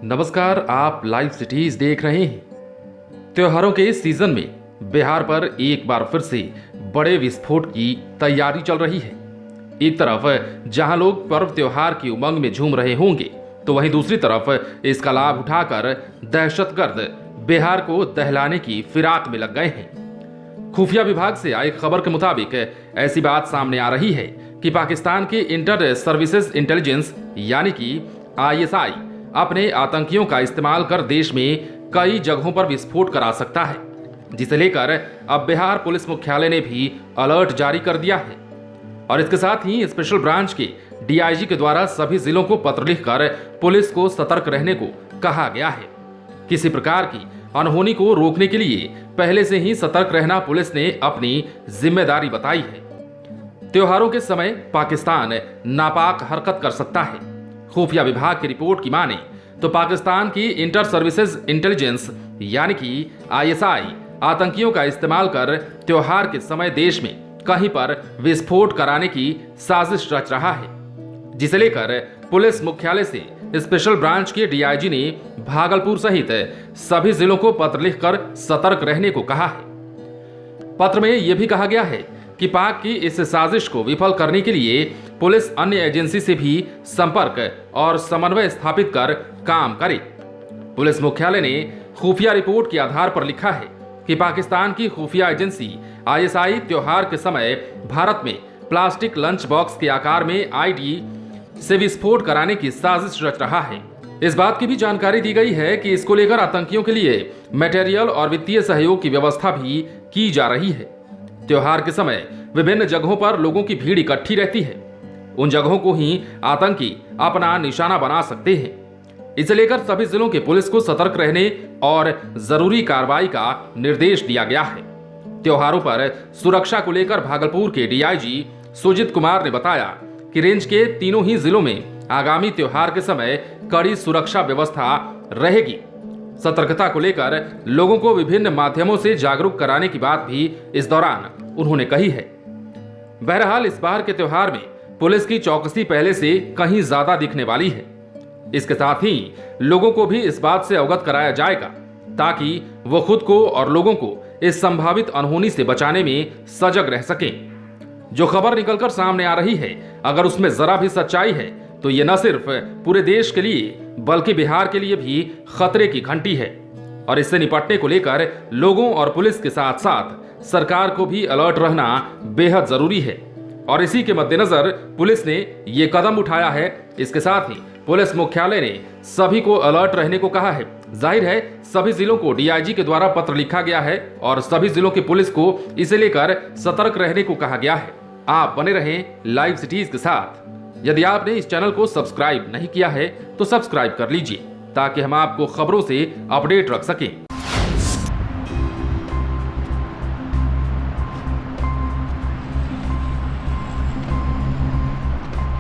नमस्कार, आप live cities देख रहे हैं। त्योहारों के इस सीजन में बिहार पर एक बार फिर से बड़े विस्फोट की तैयारी चल रही है। एक तरफ जहां लोग पर्व त्योहार की उमंग में झूम रहे होंगे, तो वहीं दूसरी तरफ इसका लाभ उठाकर दहशतगर्द बिहार को दहलाने की फिराक में लग गए हैं। खुफिया विभाग से आई खबर के मुताबिक ऐसी बात सामने आ रही है कि पाकिस्तान के इंटर सर्विसेज इंटेलिजेंस यानी कि ISI अपने आतंकियों का इस्तेमाल कर देश में कई जगहों पर विस्फोट करा सकता है, जिसे लेकर अब बिहार पुलिस मुख्यालय ने भी अलर्ट जारी कर दिया है। और इसके साथ ही स्पेशल ब्रांच के DIG के द्वारा सभी जिलों को पत्र लिखकर पुलिस को सतर्क रहने को कहा गया है। किसी प्रकार की अनहोनी को रोकने के लिए पहले से ही सतर्क रहना पुलिस ने अपनी जिम्मेदारी बताई है। त्योहारों के समय पाकिस्तान नापाक हरकत कर सकता है। खुफिया विभाग की रिपोर्ट की माने तो पाकिस्तान की इंटर सर्विसेज इंटेलिजेंस यानी कि ISI आतंकियों का इस्तेमाल कर त्योहार के समय देश में कहीं पर विस्फोट कराने की साजिश रच रहा है, जिसे लेकर पुलिस मुख्यालय से स्पेशल ब्रांच के DIG ने भागलपुर सहित सभी जिलों को पत्र लिखकर सतर्क रहने को कहा है। पत्र में यह भी कहा गया है कि पाक की इस साजिश को विफल करने के लिए पुलिस अन्य एजेंसी से भी संपर्क और समन्वय स्थापित कर काम करे। पुलिस मुख्यालय ने खुफिया रिपोर्ट के आधार पर लिखा है कि पाकिस्तान की खुफिया एजेंसी ISI त्योहार के समय भारत में प्लास्टिक लंच बॉक्स के आकार में ID से विस्फोट कराने की साजिश रच रहा है। इस बात की भी जानकारी दी गई है कि इसको लेकर आतंकियों के लिए मटेरियल और वित्तीय सहयोग की व्यवस्था भी की जा रही है। त्योहार के समय विभिन्न जगहों पर लोगों की भीड़ इकट्ठी रहती है। उन जगहों को ही आतंकी अपना निशाना बना सकते हैं। इसे लेकर सभी जिलों के पुलिस को सतर्क रहने और जरूरी कार्रवाई का निर्देश दिया गया है। त्योहारों पर सुरक्षा को लेकर भागलपुर के DIG सुजीत कुमार ने बताया कि रेंज के तीनों ही जिलों में आगामी त्योहार के समय कड़ी सुरक्षा व्यवस्था रहेगी। सतर्कता को लेकर लोगों को विभिन्न माध्यमों से जागरूक कराने की बात भी इस दौरान उन्होंने कही है। बहरहाल इस बार के त्योहार में पुलिस की चौकसी पहले से कहीं ज्यादा दिखने वाली है। इसके साथ ही लोगों को भी इस बात से अवगत कराया जाएगा ताकि वो खुद को और लोगों को इस संभावित अनहोनी से बचाने में सजग रह सकें। जो खबर निकलकर सामने आ रही है, अगर उसमें जरा भी सच्चाई है तो ये न सिर्फ पूरे देश के लिए बल्कि बिहार के लिए भी खतरे की घंटी है। और इससे निपटने को लेकर लोगों और पुलिस के साथ साथ सरकार को भी अलर्ट रहना बेहद जरूरी है। और इसी के मद्देनजर पुलिस ने ये कदम उठाया है। इसके साथ ही पुलिस मुख्यालय ने सभी को अलर्ट रहने को कहा है। जाहिर है सभी जिलों को DIG के द्वारा पत्र लिखा गया है और सभी जिलों की पुलिस को इसे लेकर सतर्क रहने को कहा गया है। आप बने रहें लाइव सिटीज के साथ। यदि आपने इस चैनल को सब्सक्राइब नहीं किया है तो सब्सक्राइब कर लीजिए ताकि हम आपको खबरों से अपडेट रख सकें।